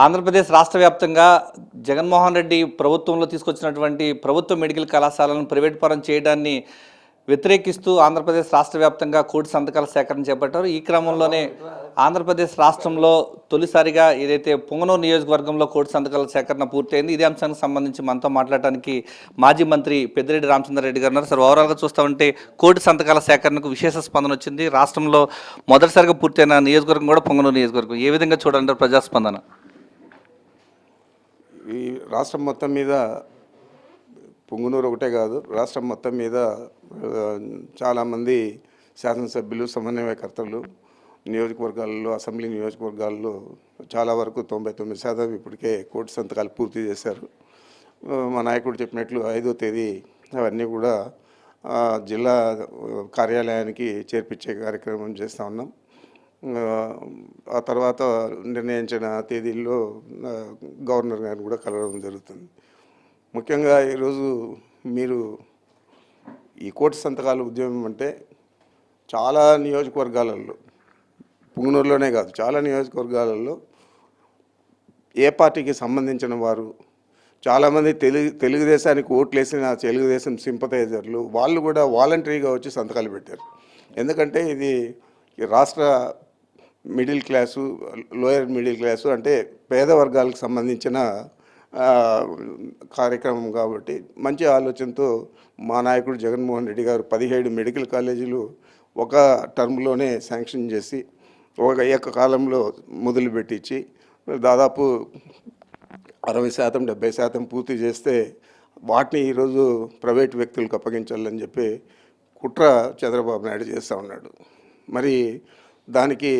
ఆంధ్రప్రదేశ్ రాష్ట్ర వ్యాప్తంగా జగన్మోహన్ రెడ్డి ప్రభుత్వంలో తీసుకొచ్చినటువంటి ప్రభుత్వ మెడికల్ కళాశాలను ప్రైవేట్ పరం చేయడాన్ని వ్యతిరేకిస్తూ ఆంధ్రప్రదేశ్ రాష్ట్ర వ్యాప్తంగా కోటి సంతకాల సేకరణ చేపట్టారు. ఈ క్రమంలోనే ఆంధ్రప్రదేశ్ రాష్ట్రంలో తొలిసారిగా ఏదైతే పొంగనూరు నియోజకవర్గంలో కోటి సంతకాల సేకరణ పూర్తయింది. ఇదే అంశానికి సంబంధించి మనతో మాట్లాడడానికి మాజీ మంత్రి పెద్దిరెడ్డి రామచంద్రారెడ్డి గారు ఉన్నారు. సార్, ఓవరాల్గా చూస్తూ ఉంటే కోటి సంతకాల సేకరణకు విశేష స్పందన వచ్చింది. రాష్ట్రంలో మొదటిసారిగా పూర్తయిన నియోజకవర్గం కూడా పొంగనూరు నియోజకవర్గం. ఏ విధంగా చూడాలంటారు ప్రజాస్పందన? ఈ రాష్ట్రం మొత్తం మీద పొంగునూరు ఒకటే కాదు, రాష్ట్రం మొత్తం మీద చాలామంది శాసనసభ్యులు, సమన్వయకర్తలు నియోజకవర్గాల్లో, అసెంబ్లీ నియోజకవర్గాల్లో చాలా వరకు 99% ఇప్పటికే కోటి సంతకాలు పూర్తి చేశారు. మా నాయకుడు చెప్పినట్లు 5వ తేదీ అవన్నీ కూడా జిల్లా కార్యాలయానికి చేర్పించే కార్యక్రమం చేస్తూ ఉన్నాం. ఆ తర్వాత నిర్ణయించిన తేదీల్లో గవర్నర్ గారిని కూడా కలవడం జరుగుతుంది. ముఖ్యంగా ఈరోజు మీరు ఈ కోటి సంతకాల ఉద్యమం అంటే చాలా నియోజకవర్గాలలో, పుంగనూరులోనే కాదు చాలా నియోజకవర్గాలలో ఏ పార్టీకి సంబంధించిన వారు చాలామంది తెలుగుదేశానికి ఓట్లేసిన తెలుగుదేశం సింపథైజర్లు వాళ్ళు కూడా వాలంటరీగా వచ్చి సంతకాలు పెట్టారు. ఎందుకంటే ఇది రాష్ట్ర middle class, lower middle class అంటే పేద వర్గాలకు సంబంధించిన కార్యక్రమం కాబట్టి మంచి ఆలోచనతో మా నాయకుడు జగన్మోహన్ రెడ్డి గారు 17 మెడికల్ కాలేజీలు ఒక టర్మ్లోనే శాంక్షన్ చేసి ఒక ఏకకాలంలో మొదలు పెట్టించి దాదాపు 60% 70% పూర్తి చేస్తే వాటిని ఈరోజు ప్రైవేట్ వ్యక్తులకు అప్పగించాలని చెప్పి కుట్ర చంద్రబాబు నాయుడు చేస్తూ ఉన్నాడు. మరి దానికి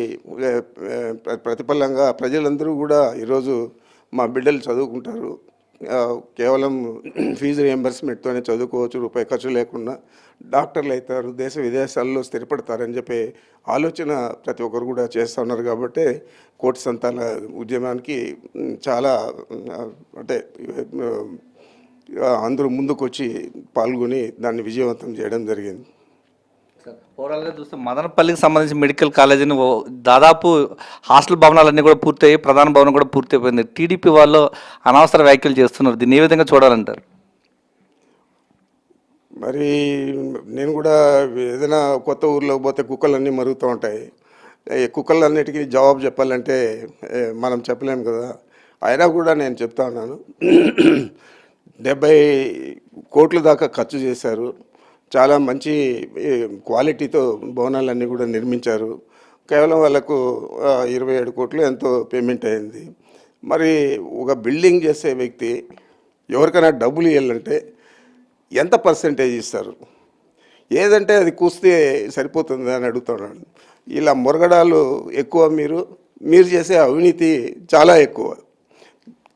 ప్రతిఫలంగా ప్రజలందరూ కూడా ఈరోజు మా బిడ్డలు చదువుకుంటారు, కేవలం ఫీజు రియంబర్స్మెంట్తోనే చదువుకోవచ్చు, రూపాయి ఖర్చు లేకుండా డాక్టర్లు అవుతారు, దేశ విదేశాల్లో స్థిరపడతారని చెప్పి ఆలోచన ప్రతి ఒక్కరు కూడా చేస్తూ ఉన్నారు. కాబట్టి కోటి సంతాన ఉద్యమానికి చాలా అంటే అందరూ ముందుకొచ్చి పాల్గొని దాన్ని విజయవంతం చేయడం జరిగింది. ఓవరాల్గా చూస్తే మదనపల్లికి సంబంధించిన మెడికల్ కాలేజీని దాదాపు హాస్టల్ భవనాలన్నీ కూడా పూర్తయ్యాయి, ప్రధాన భవనం కూడా పూర్తయిపోయింది. టీడీపీ వాళ్ళు అనవసర వ్యాఖ్యలు చేస్తున్నారు. దీన్ని ఏ విధంగా చూడాలంటారు? మరి నేను కూడా ఏదైనా కొత్త ఊర్లోకి పోతే కుక్కలన్నీ మరుగుతూ ఉంటాయి. ఈ కుక్కలన్నిటికీ జవాబు చెప్పాలంటే మనం చెప్పలేము కదా. అయినా కూడా నేను చెప్తా ఉన్నాను, 70 కోట్ల దాకా ఖర్చు చేశారు. చాలా మంచి క్వాలిటీతో భవనాలన్నీ కూడా నిర్మించారు. కేవలం వాళ్ళకు 27 కోట్లు ఎంతో పేమెంట్ అయింది. మరి ఒక బిల్డింగ్ చేసే వ్యక్తి ఎవరికైనా డబ్బులు ఇవ్వాలంటే ఎంత పర్సెంటేజ్ ఇస్తారు? ఏదంటే అది కూస్తే సరిపోతుంది అని అడుగుతున్నాను. ఇలా మొరగడాలు ఎక్కువ, మీరు చేసే అవినీతి చాలా ఎక్కువ.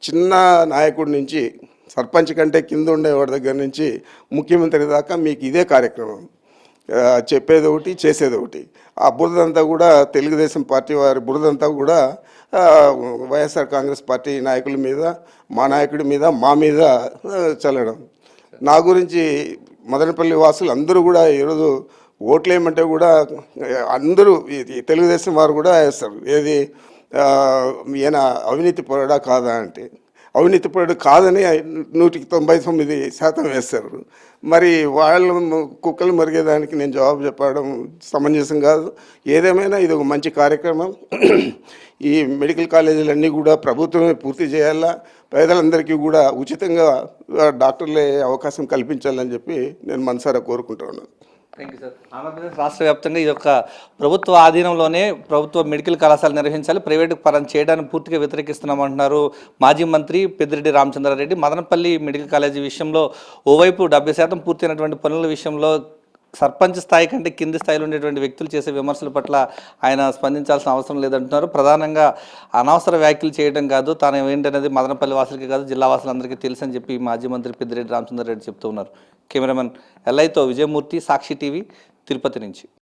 చిన్న నాయకుడి నుంచి సర్పంచ్ కంటే కింద ఉండేవాడి దగ్గర నుంచి ముఖ్యమంత్రి దాకా మీకు ఇదే కార్యక్రమం, చెప్పేది ఒకటి చేసేది ఒకటి. ఆ బురదంతా కూడా తెలుగుదేశం పార్టీ వారి బురదంతా కూడా వైఎస్ఆర్ కాంగ్రెస్ పార్టీ నాయకుల మీద, మా నాయకుడి మీద, మా మీద చల్లడం. నా గురించి మదనపల్లి వాసులు అందరూ కూడా ఈరోజు ఓట్లేయమంటే కూడా అందరూ తెలుగుదేశం వారు కూడా వేస్తారు. ఏది ఈయన అవినీతి పరుడా కాదా అంటే అవినీతి పరుడు కాదని 199% వేస్తారు. మరి వాళ్ళు కుక్కలు మరిగేదానికి నేను జవాబు చెప్పడం సమంజసం కాదు. ఏదేమైనా ఇది ఒక మంచి కార్యక్రమం. ఈ మెడికల్ కాలేజీలన్నీ కూడా ప్రభుత్వమే పూర్తి చేయాలా, పేదలందరికీ కూడా ఉచితంగా డాక్టర్లే అవకాశం కల్పించాలని చెప్పి నేను మనసారా కోరుకుంటున్నాను. Thank you sir. ఆంధ్రప్రదేశ్ రాష్ట్ర వ్యాప్తంగా ఇది ఒక ప్రభుత్వ ఆధీనంలోనే ప్రభుత్వ మెడికల్ కళాశాల నిర్వహించాలి, ప్రైవేటు పరం చేయడానికి పూర్తిగా వ్యతిరేకిస్తున్నామంటున్నారు మాజీ మంత్రి పెద్దిరెడ్డి రామచంద్రారెడ్డి. మదనపల్లి మెడికల్ కాలేజీ విషయంలో ఓవైపు 70% పూర్తయినటువంటి పనుల విషయంలో సర్పంచ్ స్థాయి కంటే కింది స్థాయిలో ఉండేటువంటి వ్యక్తులు చేసే విమర్శల పట్ల ఆయన స్పందించాల్సిన అవసరం లేదంటున్నారు. ప్రధానంగా అనవసర వ్యాఖ్యలు చేయడం కాదు, తాను ఏంటనేది మదనపల్లి వాసులకి కాదు జిల్లా వాసులందరికీ తెలుసని చెప్పి మాజీ మంత్రి పెద్దిరెడ్డి రామచంద్రారెడ్డి చెప్తూ ఉన్నారు. కెమెరామెన్ ఎల్ఐతో విజయమూర్తి, సాక్షి టీవీ, తిరుపతి నుంచి.